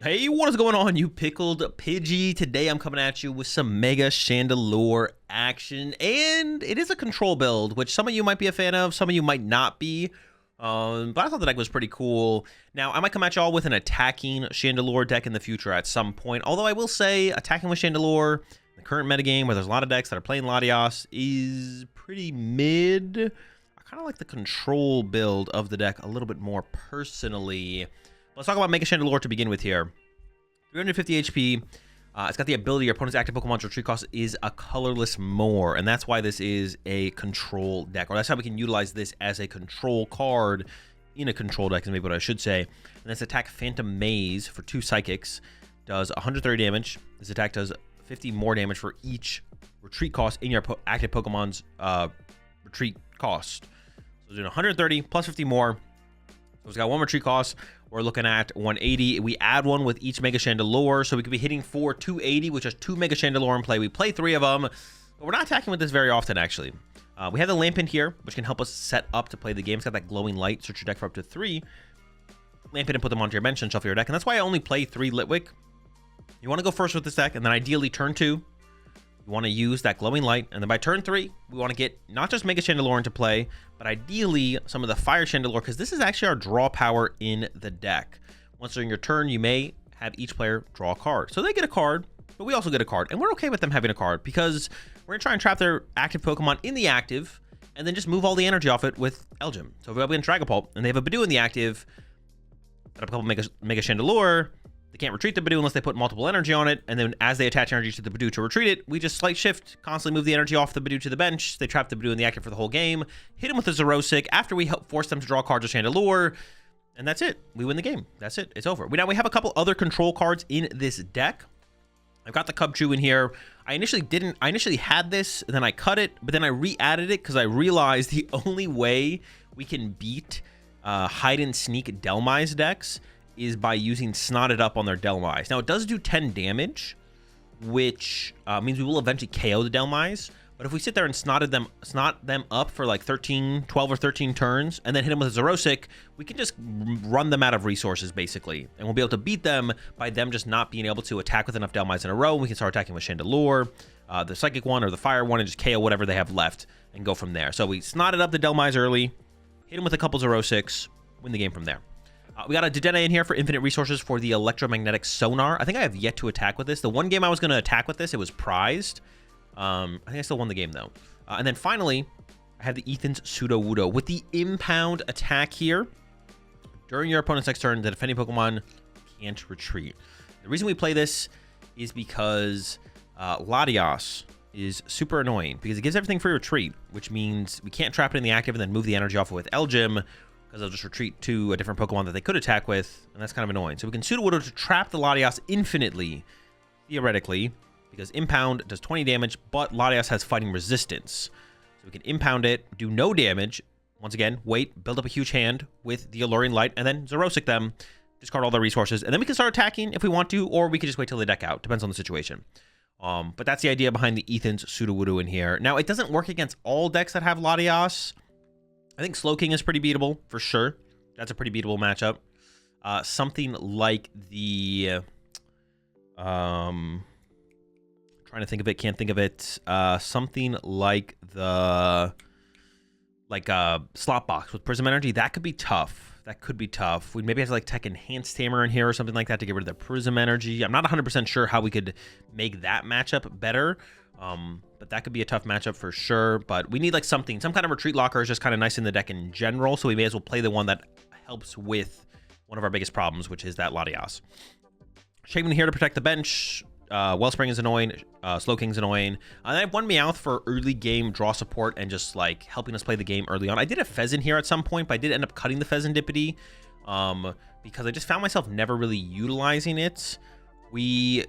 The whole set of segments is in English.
Hey, what is going on, you pickled Pidgey? Today I'm coming at you with some Mega Chandelure action, and it is a control build, which some of you might be a fan of, some of you might not be. But I thought the deck was pretty cool. Now, I might come at y'all with an attacking Chandelure deck in the future at some point, although I will say attacking with Chandelure, the current metagame where there's a lot of decks that are playing Latias, is pretty mid. I kind of like the control build of the deck a little bit more personally. Let's talk about Mega Chandelure to begin with here. 350 HP. It's got the ability your opponent's active Pokemon's retreat cost is a colorless more, and that's why this is a control deck, or that's how we can utilize this as a control card in a control deck, is maybe what I should say. And this attack, Phantom Maze, for 2 Psychics, does 130 damage. This attack does 50 more damage for each retreat cost in your active Pokemon's retreat cost. So doing 130 plus 50 more. So it's got 1 retreat cost. We're looking at 180. We add 1 with each Mega Chandelure, so we could be hitting for 280, which is 2 Mega Chandelure in play. We play 3 of them, but we're not attacking with this very often, actually. We have the lamp in here, which can help us set up to play the game. It's got that glowing light. Search your deck for up to 3. Lamp it and put them onto your bench and shuffle your deck, and that's why I only play 3 Litwick. You want to go first with this deck, and then ideally turn 2. We want to use that glowing light, and then by turn 3, we want to get not just Mega Chandelure into play, but ideally some of the Fire Chandelure, because this is actually our draw power in the deck. Once during your turn, you may have each player draw a card. So they get a card, but we also get a card, and we're okay with them having a card, because we're going to try and trap their active Pokemon in the active, and then just move all the energy off it with Elgyem. So if we have in Dragapult, and they have a Badoo in the active, put up a couple Mega Chandelure. They can't retreat the Badoo unless they put multiple energy on it, and then as they attach energy to the Badoo to retreat it, we just slight shift, constantly move the energy off the Badoo to the bench. They trap the Badoo in the active for the whole game, hit them with a Zerosic after we help force them to draw cards with Chandelure, and that's it. We win the game. That's it. It's over. Now we have a couple other control cards in this deck. I've got the Cubchoo in here. I initially had this, then I cut it, but then I re-added it because I realized the only way we can beat hide and sneak Delmise decks is by using Snotted Up on their Delmise. Now, it does do 10 damage, which means we will eventually KO the Delmise. But if we sit there and snot them up for like 12 or 13 turns, and then hit them with a Zerosic, we can just run them out of resources, basically. And we'll be able to beat them by them just not being able to attack with enough Delmise in a row. We can start attacking with Chandelure, the Psychic one or the Fire one, and just KO whatever they have left and go from there. So we snotted up the Delmise early, hit them with a couple Zerosics, win the game from there. We got a Dedenne in here for infinite resources for the electromagnetic sonar. I think I have yet to attack with this. The one game I was going to attack with this, it was prized. I think I still won the game, though. And then finally, I have the Ethan's Sudowoodo with the impound attack here. During your opponent's next turn, the defending Pokemon can't retreat. The reason we play this is because Latias is super annoying because it gives everything free retreat, which means we can't trap it in the active and then move the energy off it with Elgyem, because they'll just retreat to a different Pokemon that they could attack with, and that's kind of annoying. So we can Sudowoodo to trap the Latias infinitely, theoretically, because Impound does 20 damage, but Latias has fighting resistance. So we can Impound it, do no damage, once again, wait, build up a huge hand with the Alluring Light, and then Zerosic them, discard all their resources, and then we can start attacking if we want to, or we can just wait till they deck out. Depends on the situation. But that's the idea behind the Ethan's Sudowoodo in here. Now, it doesn't work against all decks that have Latias. I think Slowking is pretty beatable, for sure. That's a pretty beatable matchup. Something like the... trying to think of it, can't think of it. Something like the... Slot Box with Prism Energy. That could be tough. That could be tough. We maybe have to like Tech Enhanced Tamer in here or something like that to get rid of the Prism Energy. I'm not 100% sure how we could make that matchup better. But that could be a tough matchup for sure. But we need like some kind of retreat locker is just kind of nice in the deck in general. So we may as well play the one that helps with one of our biggest problems, which is that Latias. Shaman here to protect the bench. Wellspring is annoying. Slowking's annoying. And I have one Meowth for early game draw support and just like helping us play the game early on. I did have Pheasant here at some point, but I did end up cutting the Pheasantipity because I just found myself never really utilizing it. We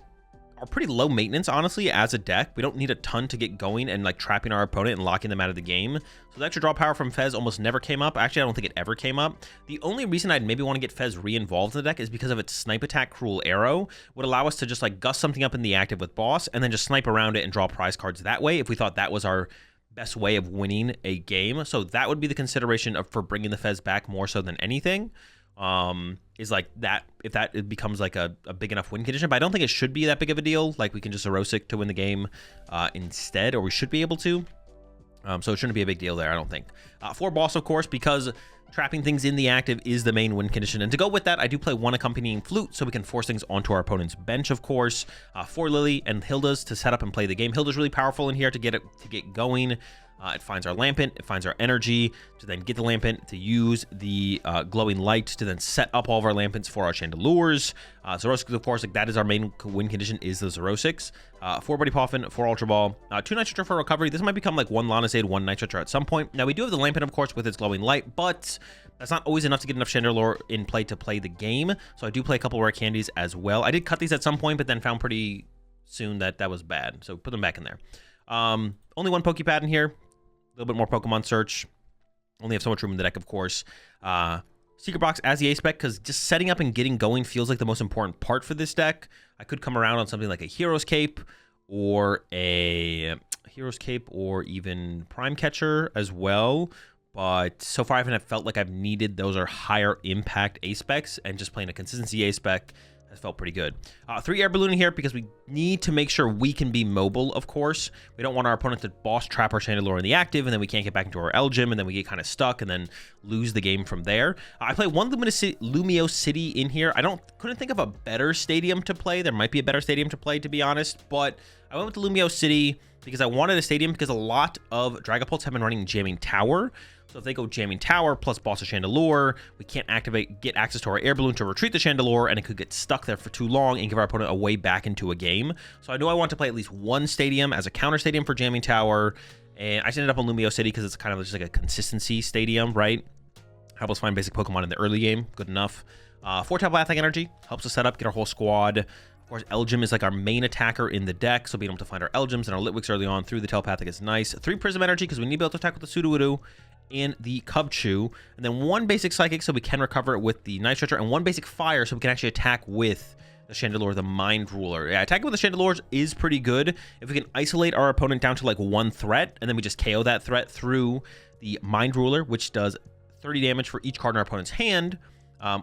are pretty low maintenance, honestly, as a deck. We don't need a ton to get going and like trapping our opponent and locking them out of the game. So the extra draw power from Fez almost never came up. Actually, I don't think it ever came up. The only reason I'd maybe want to get Fez re-involved in the deck is because of its Snipe Attack Cruel Arrow would allow us to just like gust something up in the active with boss and then just snipe around it and draw prize cards that way if we thought that was our best way of winning a game. So that would be the consideration for bringing the Fez back more so than anything. is like that, if that it becomes like a big enough win condition. But I don't think it should be that big of a deal. Like we can just Erosic to win the game instead, or we should be able to. So it shouldn't be a big deal there, I don't think. For boss, of course, because trapping things in the active is the main win condition. And to go with that, I do play one accompanying flute so we can force things onto our opponent's bench, of course. For Lily and Hilda's to set up and play the game. Hilda's really powerful in here to get going. It finds our Lampent, it finds our energy to then get the Lampent, to use the glowing light to then set up all of our Lampents for our Chandelures. Zerosics, of course, like that is our main win condition, is the Zerosics. 4 Buddy Poffin, 4 Ultra Ball, 2 Nitro for recovery. This might become like 1 Lanacid, 1 Nitro at some point. Now we do have the Lampent, of course, with its glowing light, but that's not always enough to get enough Chandelure in play to play the game. So I do play a couple rare candies as well. I did cut these at some point, but then found pretty soon that that was bad. So put them back in there. Only 1 Pokepad in here. A little bit more Pokemon search. Only have so much room in the deck, of course. Secret Box as the A-Spec, because just setting up and getting going feels like the most important part for this deck. I could come around on something like a Hero's Cape or even Prime Catcher as well. But so far I haven't felt like I've needed those are higher impact A-Specs, and just playing a consistency A-Spec has felt pretty good. 3 Air Balloon here because we need to make sure we can be mobile, of course. We don't want our opponent to boss trap our Chandelure in the active, and then we can't get back into our L-Gym, and then we get kind of stuck and then lose the game from there. I play 1 Lumio City in here. Couldn't think of a better stadium to play. There might be a better stadium to play, to be honest, but I went with the Lumio City because I wanted a stadium because a lot of Dragapults have been running Jamming Tower. So if they go Jamming Tower plus boss a Chandelure, we can't get access to our Air Balloon to retreat the Chandelure, and it could get stuck there for too long and give our opponent a way back into a game. So I know I want to play at least 1 stadium as a counter stadium for Jamming Tower, and I just ended up on Lumio City because it's kind of just like a consistency stadium, right? Help us find basic Pokemon in the early game, good enough. 4 Telepathic Energy helps us set up, get our whole squad. Of course, L-Gym is like our main attacker in the deck, so being able to find our L-Gyms and our Litwicks early on through the Telepathic is nice. 3 Prism Energy because we need to be able to attack with the Sudowoodo and the Cubchoo, and then 1 basic Psychic so we can recover it with the Night Stretcher, and 1 basic Fire so we can actually attack with the Chandelure, the Mind Ruler. Yeah, attacking with the Chandelures is pretty good. If we can isolate our opponent down to like 1 threat, and then we just KO that threat through the Mind Ruler, which does 30 damage for each card in our opponent's hand,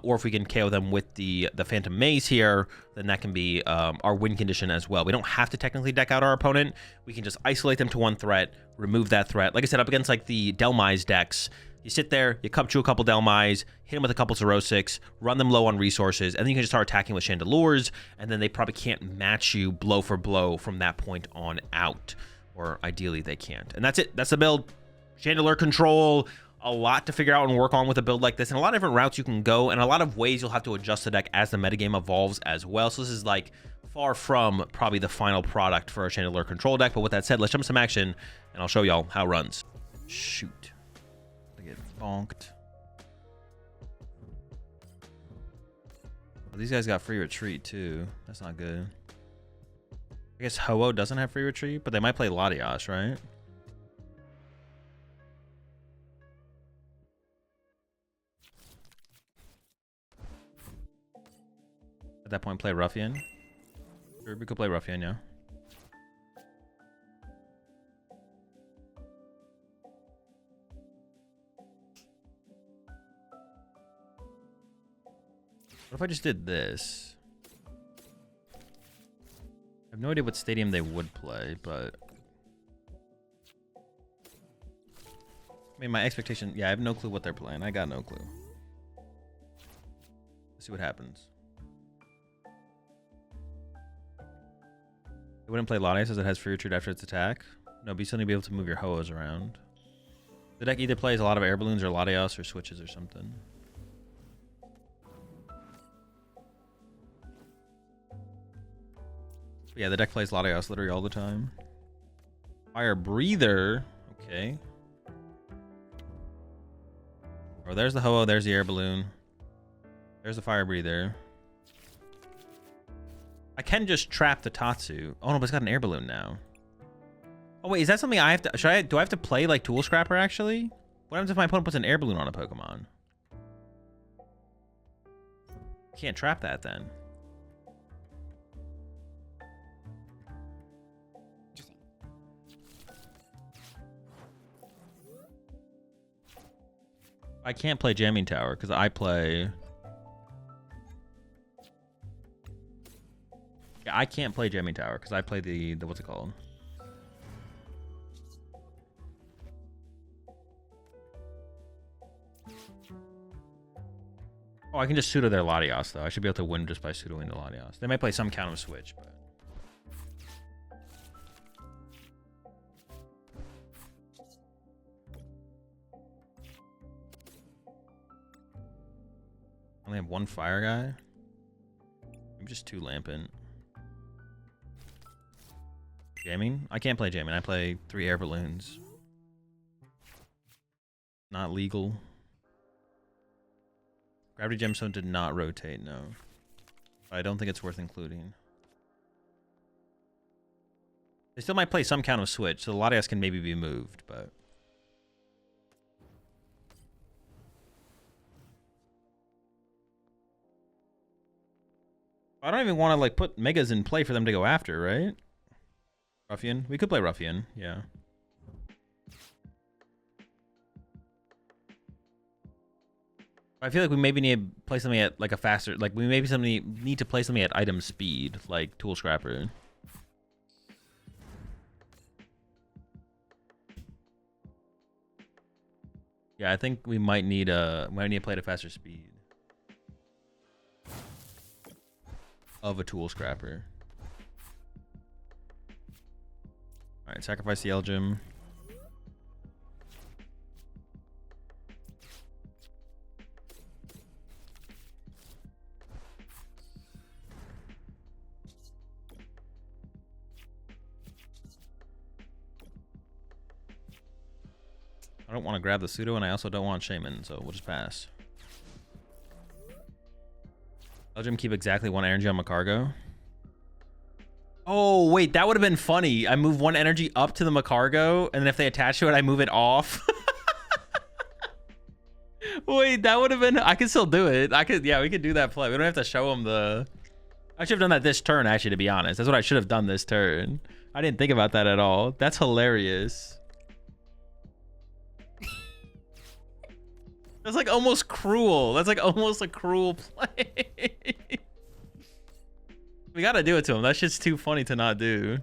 or if we can KO them with the Phantom Maze here, then that can be our win condition as well. We don't have to technically deck out our opponent. We can just isolate them to 1 threat, remove that threat. Like I said, up against like the Delmise decks, you sit there, you Cubchoo a couple Delmise, hit them with a couple Zerosics, run them low on resources, and then you can just start attacking with Chandelures, and then they probably can't match you blow for blow from that point on out. Or ideally they can't. And that's it. That's the build. Chandelure control. A lot to figure out and work on with a build like this, and a lot of different routes you can go, and a lot of ways you'll have to adjust the deck as the metagame evolves as well. So this is like far from probably the final product for a Chandelure control deck. But with that said, let's jump into some action, and I'll show y'all how it runs. Shoot. I get bonked. Well, these guys got free retreat too. That's not good. I guess Ho-Oh doesn't have free retreat, but they might play Latias, right? At that point, play Ruffian. Sure, we could play Ruffian, yeah. What if I just did this? I have no idea what stadium they would play, but... I mean, my expectation... Yeah, I have no clue what they're playing. I got no clue. Let's see what happens. It wouldn't play Latias as it has free retreat after its attack. No, but you still need to be able to move your Ho-Ohs around. The deck either plays a lot of Air Balloons or Latias or switches or something. But yeah, the deck plays Latias literally all the time. Fire Breather. Okay. Oh, there's the Ho-Oh. There's the Air Balloon. There's the Fire Breather. I can just trap the Tatsu. Oh no, but it's got an Air Balloon now. Oh wait, is that something I have to... do I have to play like Tool Scrapper actually? What happens if my opponent puts an Air Balloon on a Pokemon? Can't trap that then. I can't play Jamming Tower because I play Yeah, I can't play Jamming Tower because I play the what's it called? Oh, I can just pseudo their Latios, though. I should be able to win just by pseudoing the Latios. They might play some counter switch, but... I only have one fire guy. I'm just too lampant. Jamming? I can't play jamming. I play 3 air balloons. Not legal. Gravity Gemstone did not rotate, no. I don't think it's worth including. They still might play some count of switch, so the Latias can maybe be moved, but... I don't even want to, like, put Megas in play for them to go after, right? Ruffian? We could play Ruffian, yeah. I feel like we maybe need to play something at, like, a faster... Like, we maybe need to play something at item speed, like Tool Scrapper. Yeah, I think we might need to play at a faster speed. Of a Tool Scrapper. Alright, sacrifice the Elgin. I don't want to grab the pseudo, and I also don't want Shaman, so we'll just pass. Elgin keep exactly 1 energy on my cargo. Oh, wait, that would have been funny. I move 1 energy up to the Macargo, and then if they attach to it, I move it off. Wait, that would have been... I could still do it. Yeah, we could do that play. We don't have to show them the... I should have done that this turn, actually, to be honest. That's what I should have done this turn. I didn't think about that at all. That's hilarious. That's like almost cruel. That's like almost a cruel play. We gotta do it to him. That shit's too funny to not do.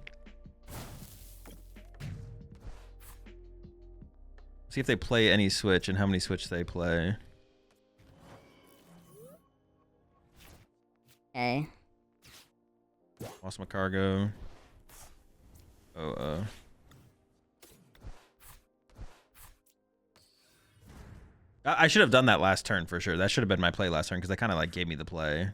See if they play any switch and how many switch they play. Okay. Lost my cargo. I should have done that last turn for sure. That should have been my play last turn because that kind of like gave me the play.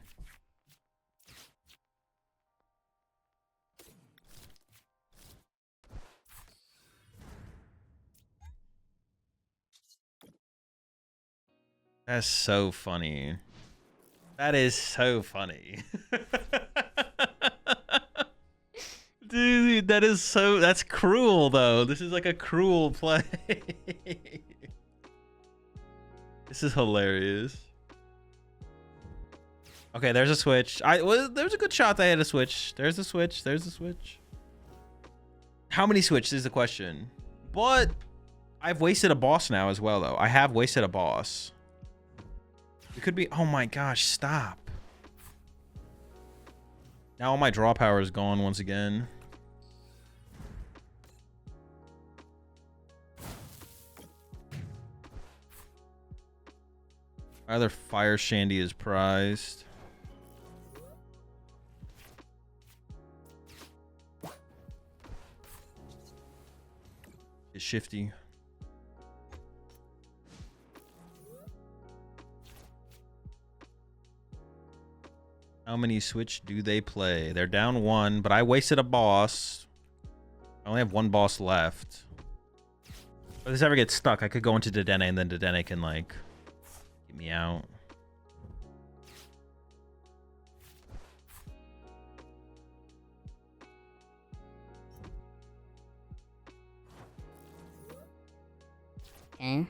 That's so funny. That is so funny. Dude, that is so... That's cruel, though. This is like a cruel play. This is hilarious. Okay, there's a switch. There's a good shot that I had a switch. There's a switch. There's a switch. How many switches is the question? But I've wasted a boss now as well, though. I have wasted a boss. It could be... Oh my gosh, stop. Now all my draw power is gone once again. Either Fire Shandy is prized. It's shifty. How many switch do they play? They're down 1, but I wasted a boss. I only have 1 boss left. If this ever gets stuck, I could go into Dedenne, and then Dedenne can, like, get me out. Okay.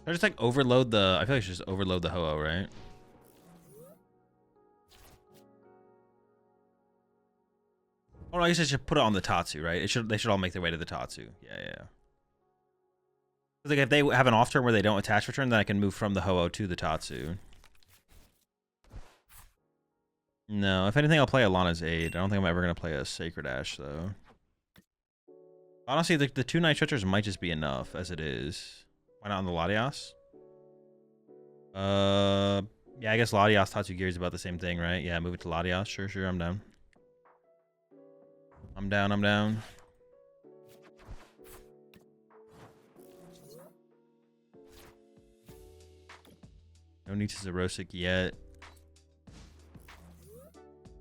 I just like overload the... I feel like I should just overload the Ho-Oh, right? Oh I guess I should put it on the Tatsu, right? They should all make their way to the Tatsu. Yeah. Like if they have an off turn where they don't attach return, then I can move from the Ho-Oh to the Tatsu. No, if anything, I'll play Alana's Aid. I don't think I'm ever gonna play a Sacred Ash though. Honestly, the 2 Night Stretchers might just be enough as it is. Why not on the Latias? Yeah, I guess Latias Tatsu Gear is about the same thing, right? Yeah, move it to Latias. Sure, I'm down. I'm down. No need to Zerosic yet.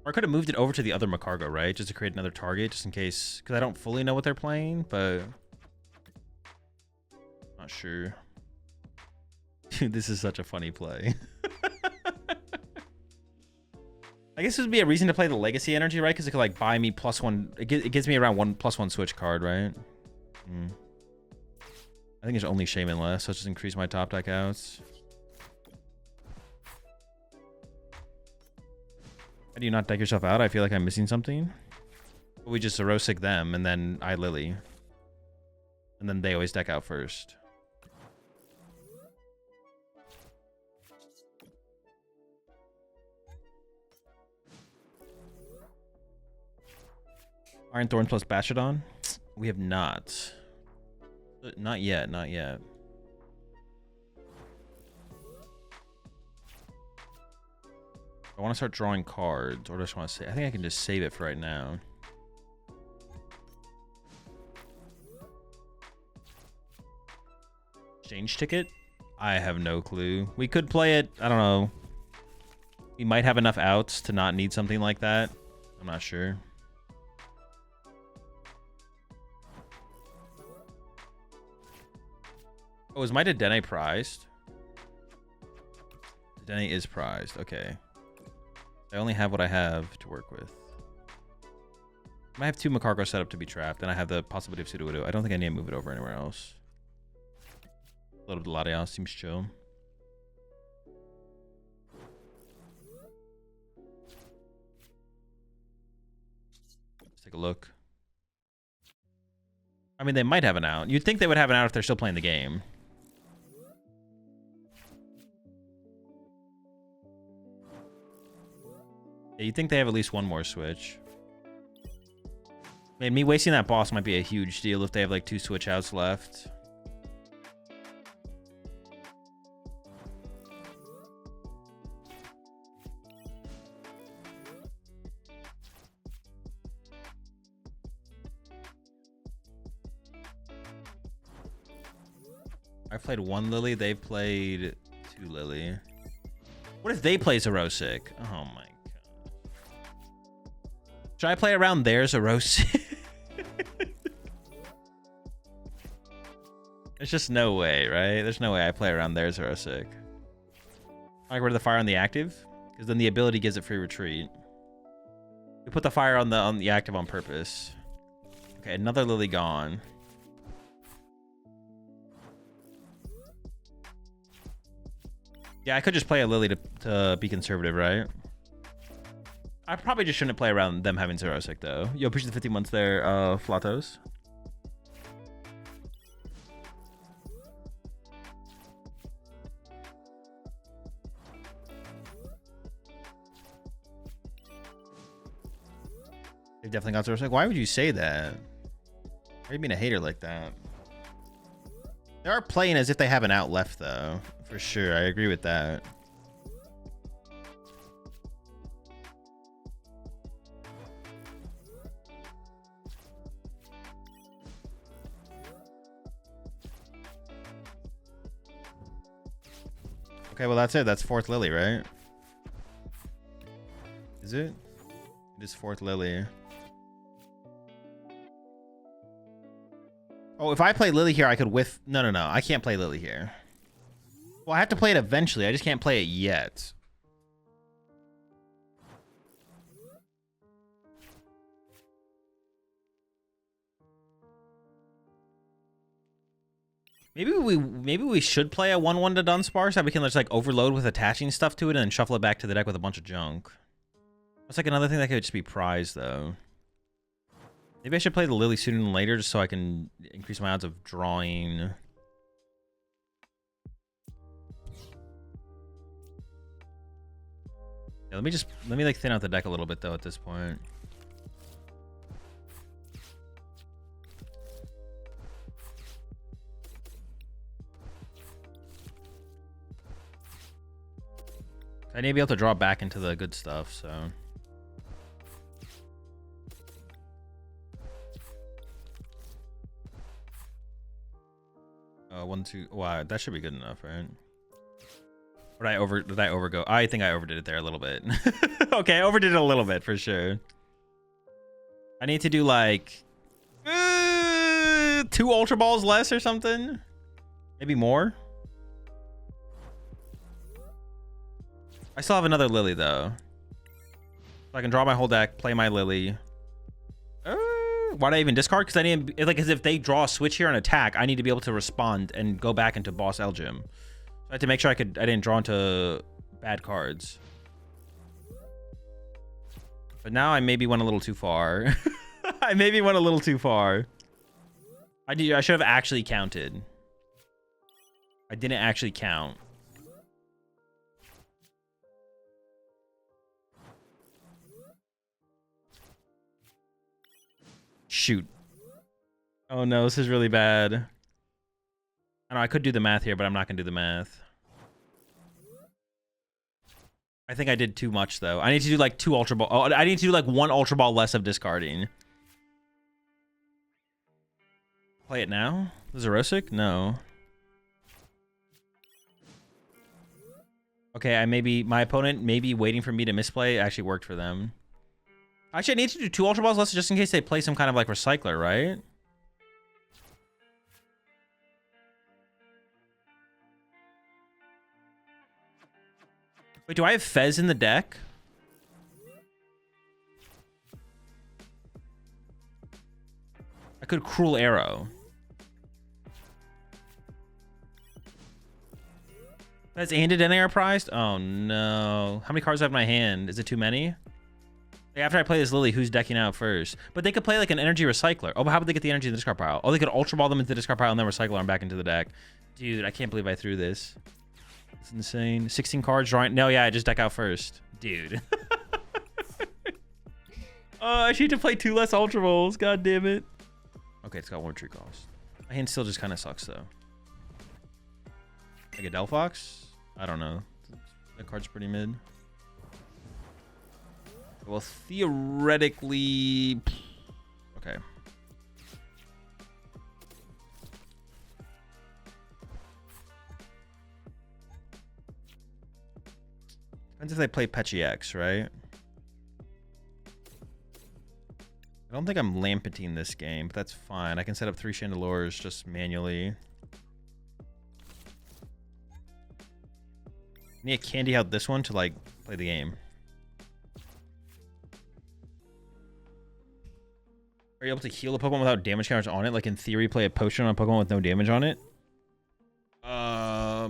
Or I could have moved it over to the other Macargo, right? Just to create another target, just in case. Because I don't fully know what they're playing, but... Not sure. Dude, this is such a funny play. I guess this would be a reason to play the Legacy Energy, right? Because it could, like, buy me +1... It gives me around 1+1 switch card, right? I think it's only Shaman less, so let's just increase my top deck outs. How do you not deck yourself out? I feel like I'm missing something. We just Zerosic them, and then I Lily. And then they always deck out first. Iron Thorns plus Bashadon? We have not. Not yet. I want to start drawing cards, or do I just want to say? I think I can just save it for right now. Exchange ticket? I have no clue. We could play it. I don't know. We might have enough outs to not need something like that. I'm not sure. Oh, is my Dedenne prized? Dedenne is prized. Okay. I only have what I have to work with. I have 2 Macargo set up to be trapped, and I have the possibility of Sudowoodo. I don't think I need to move it over anywhere else. A little bit of Latias seems chill. Let's take a look. I mean, they might have an out. You'd think they would have an out if they're still playing the game. Yeah, you'd think they have at least one more switch. Man, me wasting that boss might be a huge deal if they have like 2 switch outs left. I played 1 Lily, they played 2 Lily. What if they play Zerosic? Oh my god. Should I play around their Zerosic? There's just no way, right? There's no way I play around their Zerosic. I get rid of the fire on the active, because then the ability gives it free retreat. We put the fire on the active on purpose. Okay, another Lily gone. Yeah, I could just play a Lily to be conservative, right? I probably just shouldn't play around them having Zerosic, though. Yo, appreciate the 50 months there, Flatos. They've definitely got Zerosic. Why would you say that? Why are you being a hater like that? They are playing as if they have an out left, though. For sure, I agree with that. Okay, well, that's it. That's 4th Lily, right? Is it? It is 4th Lily. Oh, if I play Lily here, I could whiff... No. I can't play Lily here. Well, I have to play it eventually. I just can't play it yet. Maybe we should play a 1/1 to Dunsparce so we can just like overload with attaching stuff to it and then shuffle it back to the deck with a bunch of junk. That's like another thing that could just be prized though. Maybe I should play the Lily sooner than later just so I can increase my odds of drawing. Yeah, let me like thin out the deck a little bit though at this point. I need to be able to draw back into the good stuff, so. One, two. Wow, that should be good enough, right? Or did I overgo? I think I overdid it there a little bit. Okay, I overdid it a little bit for sure. I need to do like 2 Ultra Balls less or something. Maybe more. I still have another Lily though. So I can draw my whole deck, play my Lily. Why'd I even discard? Because I need, like, as if they draw a switch here and attack, I need to be able to respond and go back into Boss Elgym. So I had to make sure I didn't draw into bad cards. But now I maybe went a little too far. I maybe went a little too far. I should have actually counted. I didn't actually count. Shoot. Oh no, this is really bad. I know I could do the math here, but I'm not gonna do the math. I think I did too much though. I need to do like 2 Ultra Ball. Oh, I need to do like 1 Ultra Ball less of discarding. Play it now? Zerosic? No. Okay, my opponent may be waiting for me to misplay. It actually worked for them. Actually, I need to do 2 Ultra Balls less just in case they play some kind of like recycler, right? Wait, do I have Fez in the deck? I could Cruel Arrow. Fez and an air prized? Oh no. How many cards do I have in my hand? Is it too many? After I play this Lily, who's decking out first? But they could play like an energy recycler. Oh, but how would they get the energy in the discard pile? Oh, they could Ultra Ball them into the discard pile and then recycle them back into the deck. Dude, I can't believe I threw this. It's insane. 16 cards drawing. No, yeah, I just deck out first. Dude. I need to play 2 less Ultra Balls. God damn it. Okay, it's got 1 tree cost. My hand still just kind of sucks though. Like a Delphox? I don't know. That card's pretty mid. Well, theoretically... Okay. Depends if they play Petchy X, right? I don't think I'm lampeting this game, but that's fine. I can set up 3 Chandelures just manually. I need to candy out this one to, like, play the game. Are you able to heal a Pokemon without damage counters on it? Like, in theory, play a potion on a Pokemon with no damage on it? I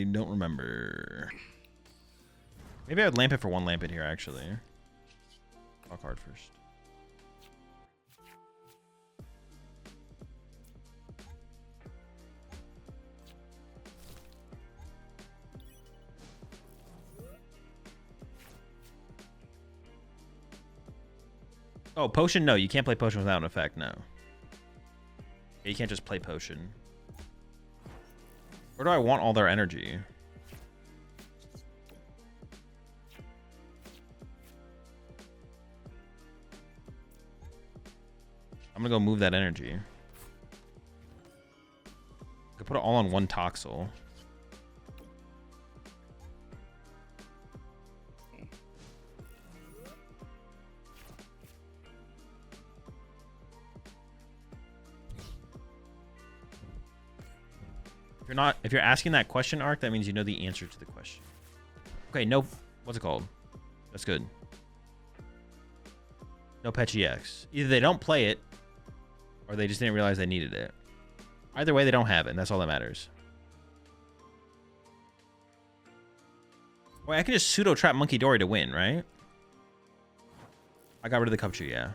don't remember. Maybe I would lamp it for 1 lamp here, actually. Draw card first. Oh, potion? No, you can't play potion without an effect, no. You can't just play potion. Where do I want all their energy? I'm gonna go move that energy. I could put it all on 1 Toxel. If you're asking that question, Arc, that means you know the answer to the question. Okay, no, what's it called? That's good. No Petchy X. Either they don't play it, or they just didn't realize they needed it. Either way, they don't have it, and that's all that matters. Wait, I can just pseudo trap Monkey Dory to win, right? I got rid of the cup tree, yeah.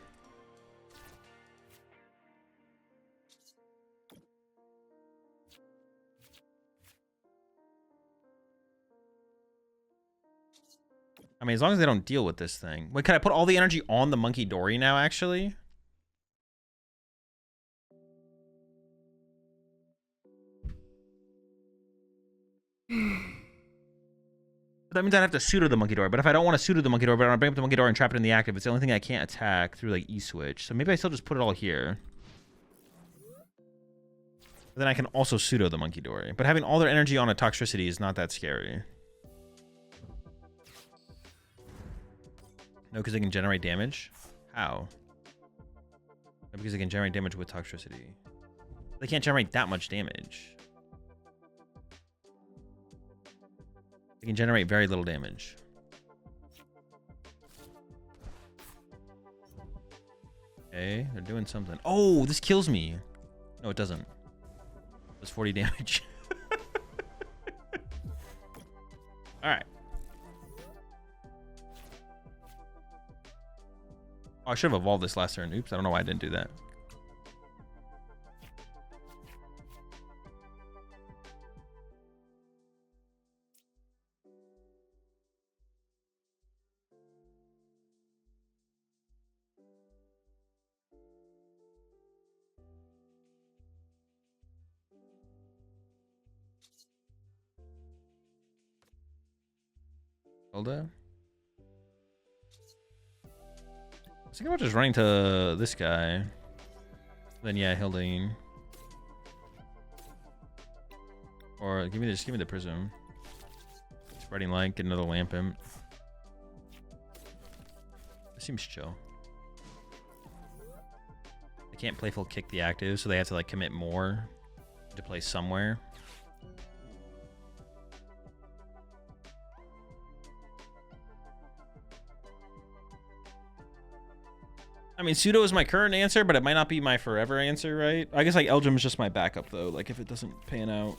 I mean, as long as they don't deal with this thing. Wait, can I put all the energy on the Monkey Dory now, actually? That means I'd have to pseudo the Monkey Dory. But if I don't want to pseudo the Monkey Dory, but I want to bring up the Monkey Dory and trap it in the active, it's the only thing I can't attack through, like, E-switch. So maybe I still just put it all here. But then I can also pseudo the Monkey Dory. But having all their energy on a Toxtricity is not that scary. No, because they can generate damage? How? No, because they can generate damage with Toxtricity. They can't generate that much damage. They can generate very little damage. Okay, they're doing something. Oh, this kills me. No, it doesn't. It's 40 damage. All right. Oh, I should have evolved this last turn. Oops, I don't know why I didn't do that. Hilda? I was thinking about just running to this guy. Then yeah, Hilding. Or give me the prism. Spreading light, get another lamp imp. This seems chill. They can't playful kick the active, so they have to like commit more to play somewhere. I mean, pseudo is my current answer, but it might not be my forever answer, right? I guess like Eldrim is just my backup though. Like if it doesn't pan out.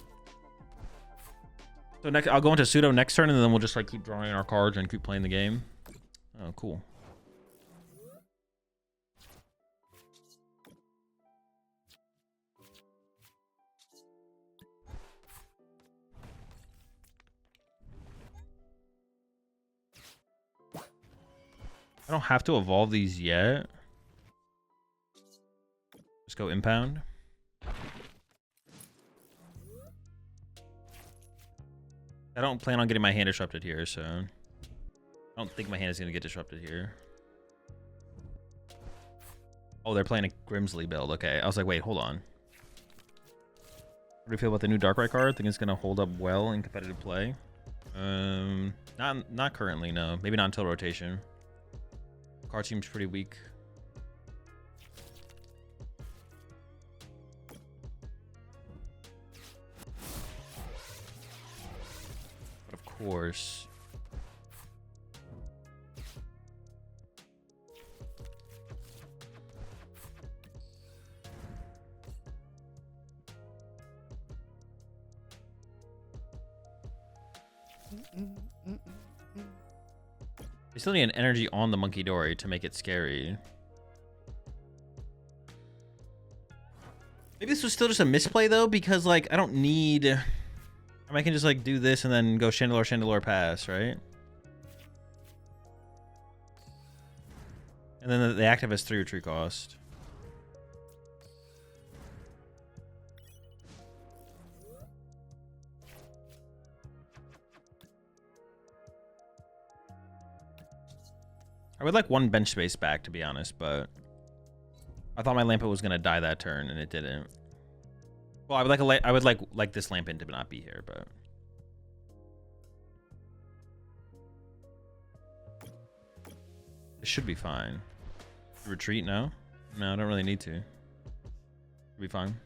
So next, I'll go into pseudo next turn, and then we'll just like keep drawing our cards and keep playing the game. Oh, cool. I don't have to evolve these yet. Just go impound. I don't plan on getting my hand disrupted here, so I don't think my hand is going to get disrupted here. Oh, they're playing a Grimsley build. Okay, I was like, wait, hold on. What do you feel about the new Darkrai card? Think it's going to hold up well in competitive play? Not currently, no. Maybe not until rotation. Card seems pretty weak. But of course. They still need an energy on the Monkey Dory to make it scary. Maybe this was still just a misplay though, because like I don't need. I mean, I can just like do this and then go Chandelure, Chandelure, pass, right? And then the active has 3 retreat cost. I would like 1 bench space back, to be honest, but I thought my Lampet was gonna die that turn, and it didn't. Well, I would like this Lampet to not be here, but it should be fine. Retreat? No, I don't really need to. It'll be fine.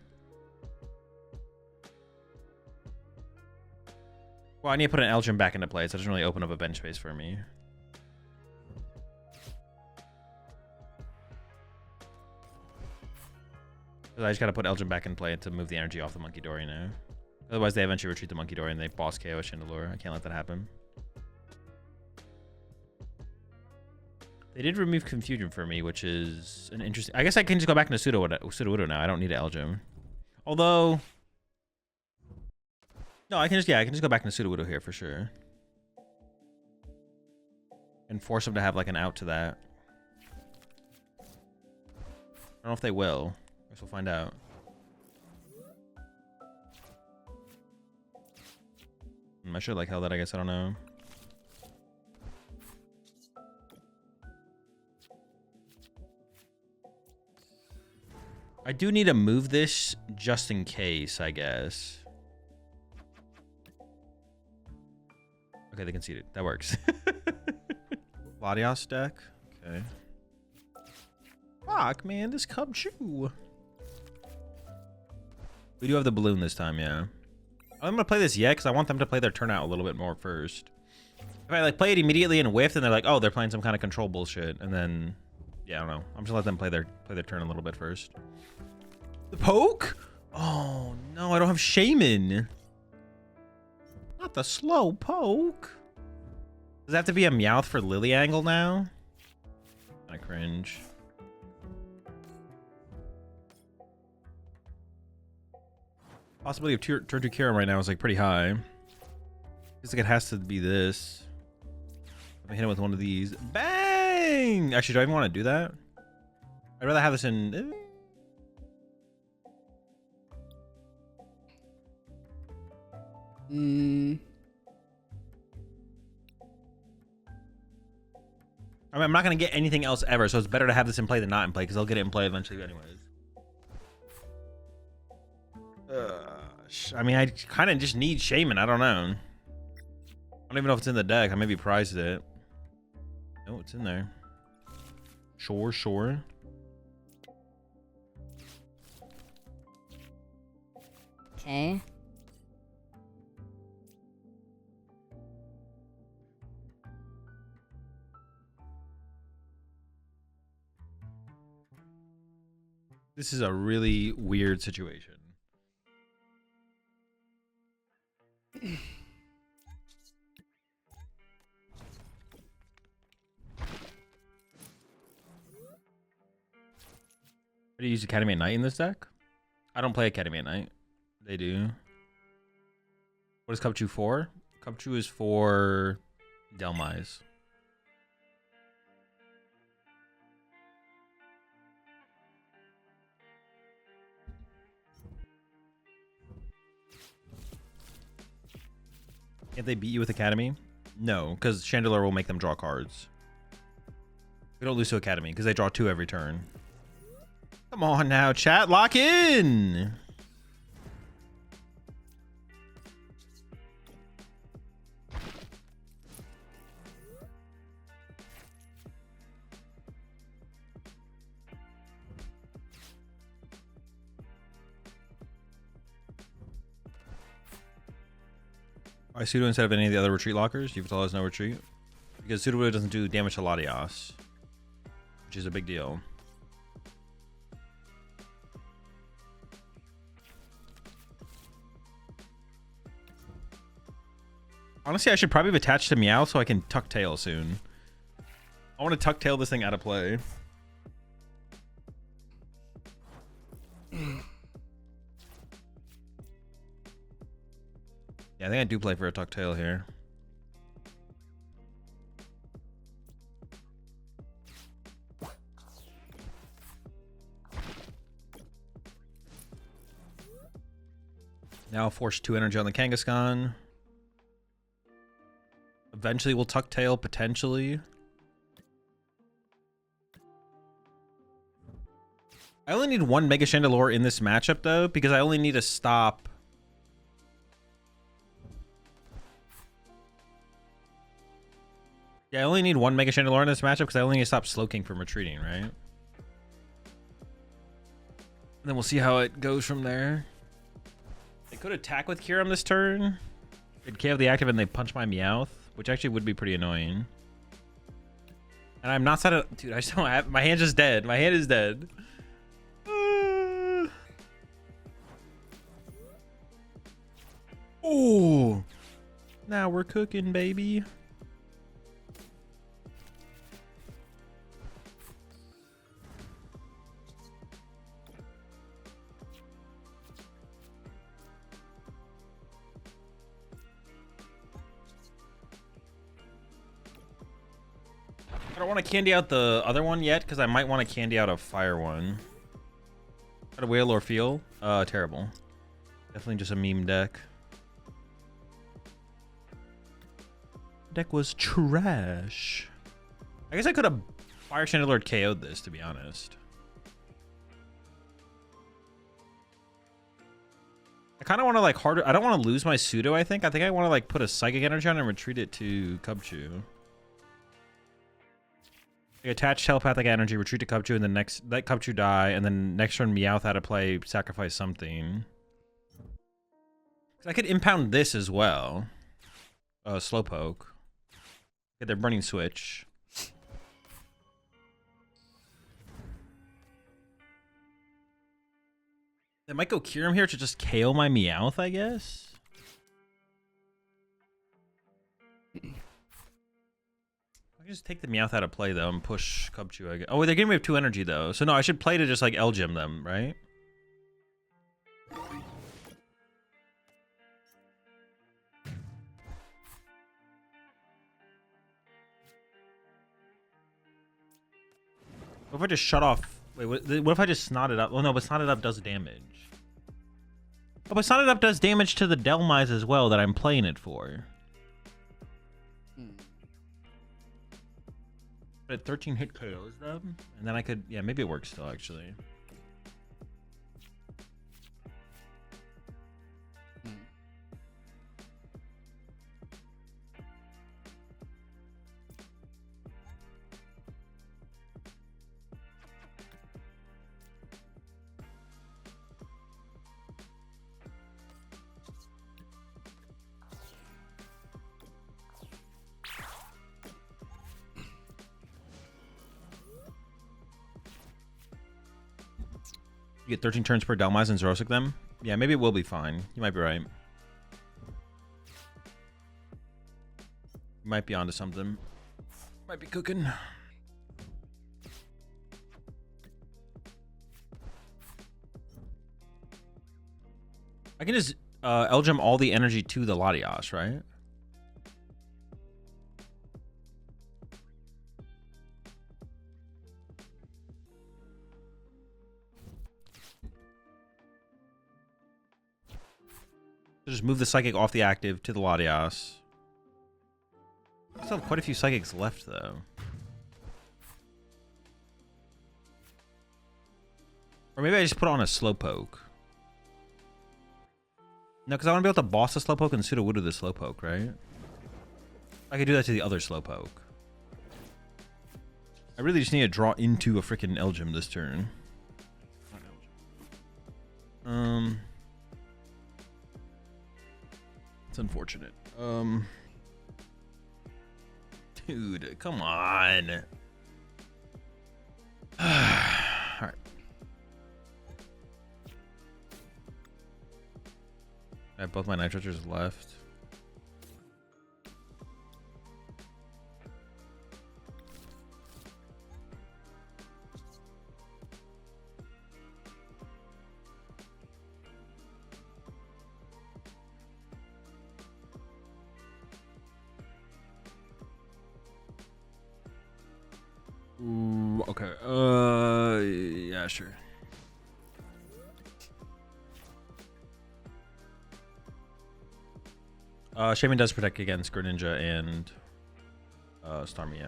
Well, I need to put an Eldrim back into play, so it doesn't really open up a bench space for me. I just gotta put Eldrim back in play to move the energy off the Monkey Dory now. Otherwise, they eventually retreat the Monkey Dory and they boss KO Chandelure. I can't let that happen. They did remove confusion for me, which is an interesting. I guess I can just go back into Sudowoodo now. I don't need an Elgin. Although, no, I can just go back into Sudowoodo here for sure, and force them to have like an out to that. I don't know if they will. I guess we'll find out. I should like held that. I guess I don't know. I do need to move this just in case, I guess. Okay, they conceded. That works. Latias deck. Okay. Fuck, man, this Cub Chew. We do have the balloon this time, yeah. I'm gonna play this yet because I want them to play their turn out a little bit more first. If I like play it immediately and whiff, and they're like, oh, they're playing some kind of control bullshit, and then yeah, I don't know. I'm just gonna let them play their turn a little bit first. The poke? Oh no, I don't have Shaman. Not the slow poke. Does that have to be a Meowth for Lily Angle now? I cringe. Possibility of turn 2 Kyurem right now is like pretty high. It's like it has to be this. If I hit him with one of these, bang! Actually, do I even want to do that? I'd rather have this in. I mean, I'm not gonna get anything else ever, so it's better to have this in play than not in play, because I'll get it in play eventually anyways. I mean, I kind of just need Shaman. I don't know. I don't even know if it's in the deck. I maybe prized it. No, it's in there. Sure, sure. Okay. This is a really weird situation. Do you use Academy at Night in this deck? I don't play Academy at Night. They do. What is Cubchoo for? Cubchoo is for Delmise. Can't they beat you with Academy? No, because Chandelure will make them draw cards. We don't lose to Academy because they draw 2 every turn. Come on now, chat. Lock in. I pseudo instead of any of the other retreat lockers. Yveltal has no retreat. Because pseudo doesn't do damage to Latias, which is a big deal. Honestly, I should probably have attached to Meow so I can tuck tail soon. I want to tuck tail this thing out of play. Yeah, I think I do play for a tuck tail here. Now I'll force 2 energy on the Kangaskhan. Eventually we'll tuck tail, potentially. I only need 1 Mega Chandelure in this matchup, though, because I only need to stop... Yeah, I only need 1 Mega Chandelure in this matchup because I only need to stop Slowking from retreating, right? And then we'll see how it goes from there. They could attack with Kyurem this turn. They'd KO the active and they punch my Meowth, which actually would be pretty annoying. And I'm not set up... Dude, I just don't have... My hand's just dead. My hand is dead. Oh! Now we're cooking, baby. I don't want to candy out the other one yet, because I might want to candy out a fire one. How to whale or feel? Terrible. Definitely just a meme deck. Deck was trash. I guess I could have Fire Chandelure KO'd this, to be honest. I kind of want to like harder. I don't want to lose my pseudo. I think I want to like put a psychic energy on and retreat it to Cubchoo. Attach telepathic energy, retreat to Cubchoo, and then let Cubchoo die, and then next turn Meowth out of play, sacrifice something. I could impound this as well. Slowpoke. Get their burning switch. They might go Kyurem here to just KO my Meowth, I guess. I can just take the Meowth out of play though and push Cubchoo, I guess. Oh, they're getting rid of 2 energy though. So no, I should play to just like L-Gem them, right? What if I just shut off? Wait, what if I just snot it up? Oh no, but snot it up does damage. Oh, but snot it up does damage to the Delmise as well that I'm playing it for. But 13 hit KOs them, and then I could, yeah, maybe it works still actually. You get 13 turns per Delmise and Zerosic them? Yeah, maybe it will be fine. You might be right. You might be onto something. Might be cooking. I can just L-Gem all the energy to the Latias, right? Just move the Psychic off the active to the Latias. I still have quite a few Psychics left, though. Or maybe I just put on a Slowpoke. No, because I want to be able to boss the Slowpoke and pseudo-Voodoo the Slowpoke, right? I could do that to the other Slowpoke. I really just need to draw into a freaking L-Gem this turn. It's unfortunate. Dude, come on. All right. I have both my Nitrochers left. Ooh, okay. Yeah, sure. Shaman does protect against Greninja and Starmie.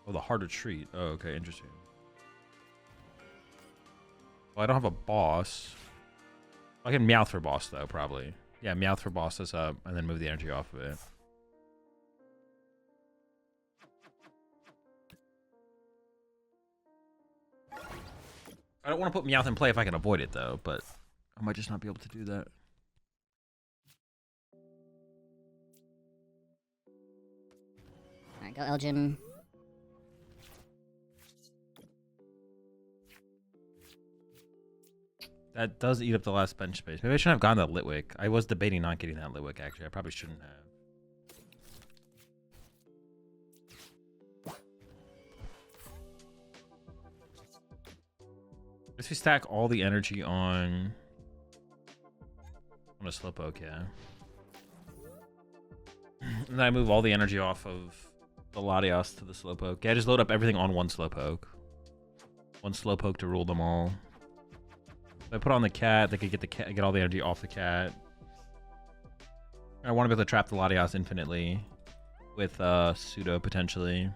Oh, the hard retreat. Oh, okay, interesting. Well, I don't have a boss. I can Meowth for boss though, probably. Yeah, Meowth for boss this up, and then move the energy off of it. I don't want to put Meowth in play if I can avoid it though, but I might just not be able to do that. Alright, go L-Gem. That does eat up the last bench space. Maybe I shouldn't have gotten that Litwick. I was debating not getting that Litwick, actually. I probably shouldn't have. If we stack all the energy on a Slowpoke, yeah. And then I move all the energy off of The Latios to the Slowpoke. Yeah, just load up everything on one Slowpoke. One Slowpoke to rule them all. If I put on the cat, they could get the cat, get all the energy off the cat. I want to be able to trap the Latios infinitely with Pseudo potentially.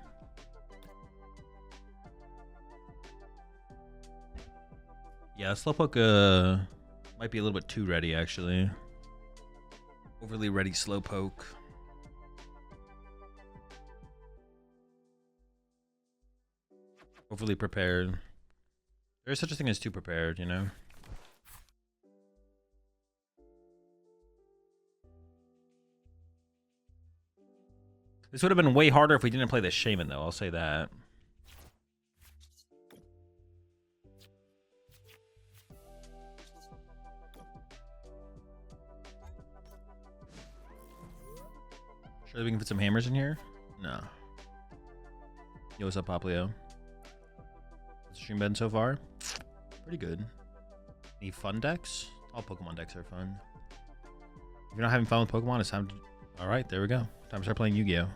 Yeah, Slowpoke might be a little bit too ready actually. Overly ready Slowpoke. Overly prepared. There's such a thing as too prepared, you know? This would have been way harder if we didn't play the Shaman, though. I'll say that. Sure we can put some hammers in here? No. Yo, what's up, Poplio? What's the stream been so far? Pretty good. Any fun decks? All Pokemon decks are fun. If you're not having fun with Pokemon, it's time to... Alright, there we go. Time to start playing Yu-Gi-Oh!